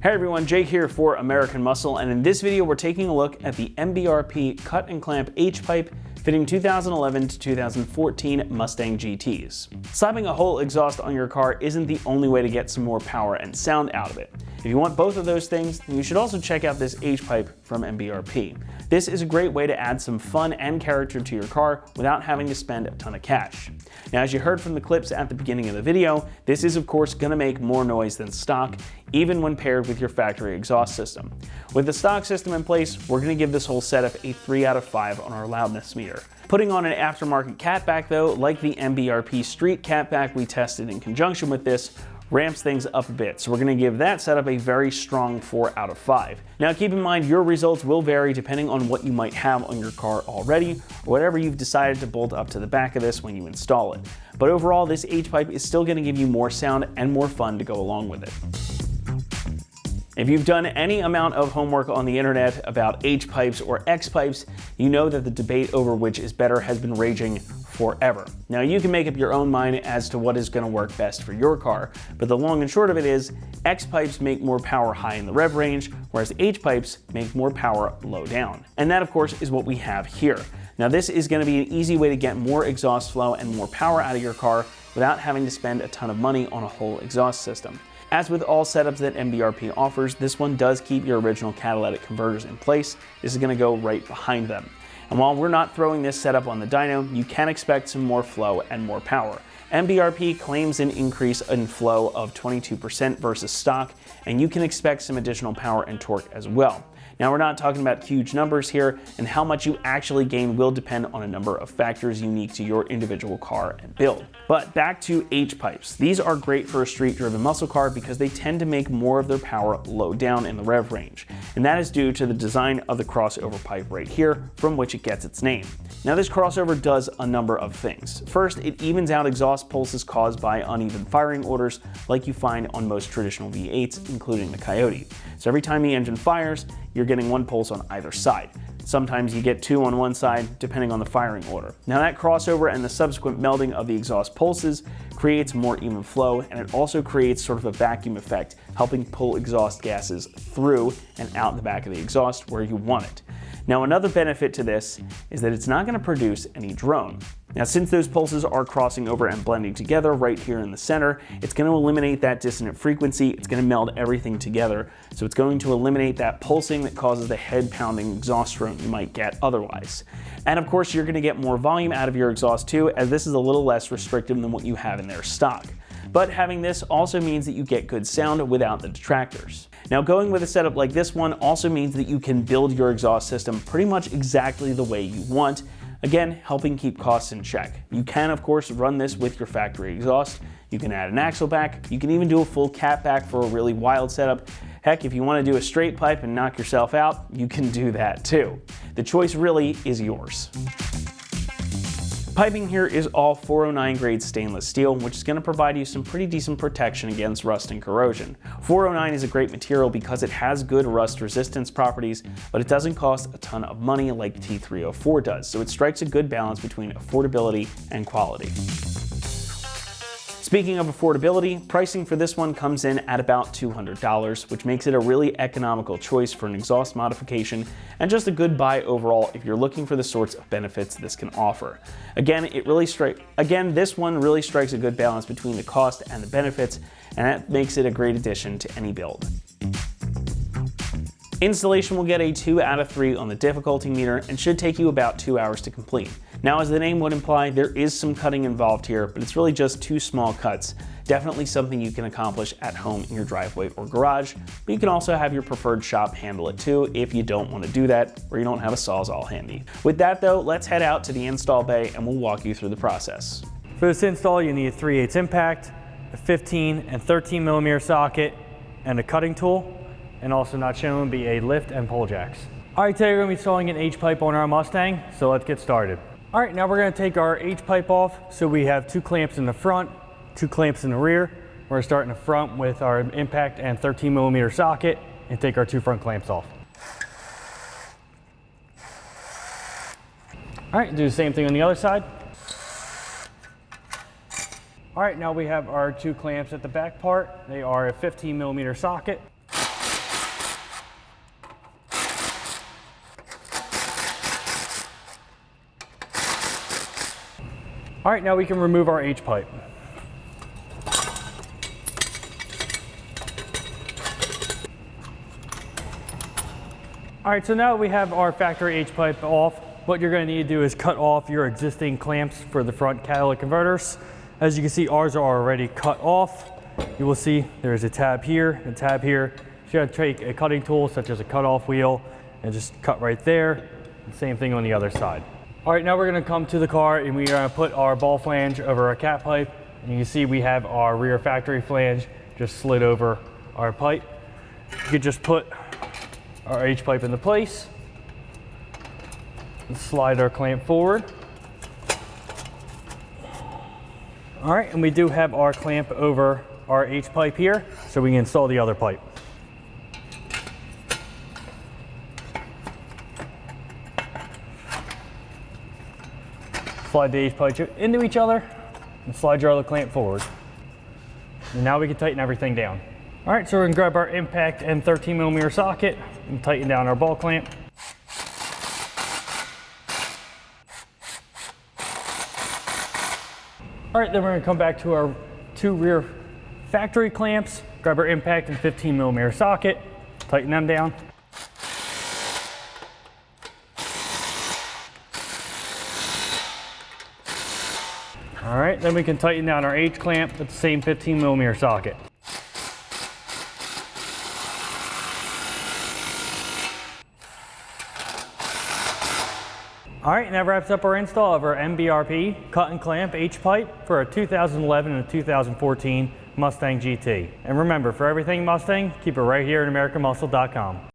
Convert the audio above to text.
Hey everyone, Jake here for American Muscle, and in this video we're taking a look at the MBRP cut and clamp H-pipe fitting 2011 to 2014 Mustang GTs. Slapping a whole exhaust on your car isn't the only way to get some more power and sound out of it. If you want both of those things, then you should also check out this H-pipe from MBRP. This is a great way to add some fun and character to your car without having to spend a ton of cash. Now, as you heard from the clips at the beginning of the video, this is of course going to make more noise than stock, even when paired with your factory exhaust system. With the stock system in place, we're going to give this whole setup a 3 out of 5 on our loudness meter. Putting on an aftermarket catback though, like the MBRP Street catback we tested in conjunction with this, ramps things up a bit, so we're going to give that setup a very strong 4 out of 5. Now keep in mind your results will vary depending on what you might have on your car already, or whatever you've decided to bolt up to the back of this when you install it. But overall, this H-pipe is still going to give you more sound and more fun to go along with it. If you've done any amount of homework on the internet about H-pipes or X-pipes, you know that the debate over which is better has been raging forever. Now you can make up your own mind as to what is going to work best for your car, but the long and short of it is X-pipes make more power high in the rev range, whereas H-pipes make more power low down. And that of course is what we have here. Now this is going to be an easy way to get more exhaust flow and more power out of your car without having to spend a ton of money on a whole exhaust system. As with all setups that MBRP offers, this one does keep your original catalytic converters in place. This is going to go right behind them. And while we're not throwing this setup on the dyno, you can expect some more flow and more power. MBRP claims an increase in flow of 22% versus stock, and you can expect some additional power and torque as well. Now we're not talking about huge numbers here, and how much you actually gain will depend on a number of factors unique to your individual car and build. But back to H-pipes. These are great for a street-driven muscle car because they tend to make more of their power low down in the rev range, and that is due to the design of the crossover pipe right here, from which it gets its name. Now this crossover does a number of things. First, it evens out exhaust pulses caused by uneven firing orders like you find on most traditional V8s, including the Coyote. So every time the engine fires, you're getting one pulse on either side. Sometimes you get 2 on one side, depending on the firing order. Now that crossover and the subsequent melding of the exhaust pulses creates more even flow, and it also creates sort of a vacuum effect, helping pull exhaust gases through and out the back of the exhaust where you want it. Now another benefit to this is that it's not going to produce any drone. Now since those pulses are crossing over and blending together right here in the center, it's going to eliminate that dissonant frequency, it's going to meld everything together, so it's going to eliminate that pulsing that causes the head-pounding exhaust drone you might get otherwise. And of course you're going to get more volume out of your exhaust too, as this is a little less restrictive than what you have in their stock. But having this also means that you get good sound without the detractors. Now going with a setup like this one also means that you can build your exhaust system pretty much exactly the way you want, again helping keep costs in check. You can of course run this with your factory exhaust, you can add an axle back, you can even do a full cat back for a really wild setup. Heck, if you want to do a straight pipe and knock yourself out, you can do that too. The choice really is yours. Piping here is all 409 grade stainless steel, which is going to provide you some pretty decent protection against rust and corrosion. 409 is a great material because it has good rust resistance properties, but it doesn't cost a ton of money like T304 does, so it strikes a good balance between affordability and quality. Speaking of affordability, pricing for this one comes in at about $200, which makes it a really economical choice for an exhaust modification and just a good buy overall if you're looking for the sorts of benefits this can offer. Again, this one really strikes a good balance between the cost and the benefits, and that makes it a great addition to any build. Installation will get a 2 out of 3 on the difficulty meter and should take you about 2 hours to complete. Now, as the name would imply, there is some cutting involved here, but it's really just 2 small cuts Definitely something you can accomplish at home in your driveway or garage, but you can also have your preferred shop handle it too if you don't want to do that or you don't have a Sawzall handy. With that though, let's head out to the install bay and we'll walk you through the process. For this install, you need a 3/8 impact, a 15 and 13 millimeter socket, and a cutting tool, and also not shown would be a lift and pole jacks. All right, today we're gonna be installing an H-pipe on our Mustang, so let's get started. All right, now we're gonna take our H-pipe off. So we have 2 clamps in the front, 2 clamps in the rear. We're gonna start in the front with our impact and 13 millimeter socket and take our 2 front clamps off. All right, do the same thing on the other side. All right, now we have our 2 clamps at the back part. They are a 15 millimeter socket. All right, now we can remove our H-pipe. All right, so now we have our factory H-pipe off. What you're gonna need to do is cut off your existing clamps for the front catalytic converters. As you can see, ours are already cut off. You will see there's a tab here, a tab here. So you're gonna take a cutting tool, such as a cutoff wheel, and just cut right there. Same thing on the other side. All right, now we're gonna come to the car and we're gonna put our ball flange over our cat pipe. And you can see we have our rear factory flange just slid over our pipe. You could just put our H-pipe into place and slide our clamp forward. All right, and we do have our clamp over our H-pipe here, so we can install the other pipe. Slide the H-pipe into each other and slide your other clamp forward. And now we can tighten everything down. All right, so we're gonna grab our impact and 13 millimeter socket and tighten down our ball clamp. All right, then we're gonna come back to our 2 rear factory clamps, grab our impact and 15 millimeter socket, tighten them down. All right, then we can tighten down our H clamp with the same 15 millimeter socket. All right, and that wraps up our install of our MBRP cut and clamp H-pipe for a 2011 and 2014 Mustang GT. And remember, for everything Mustang, keep it right here at AmericanMuscle.com.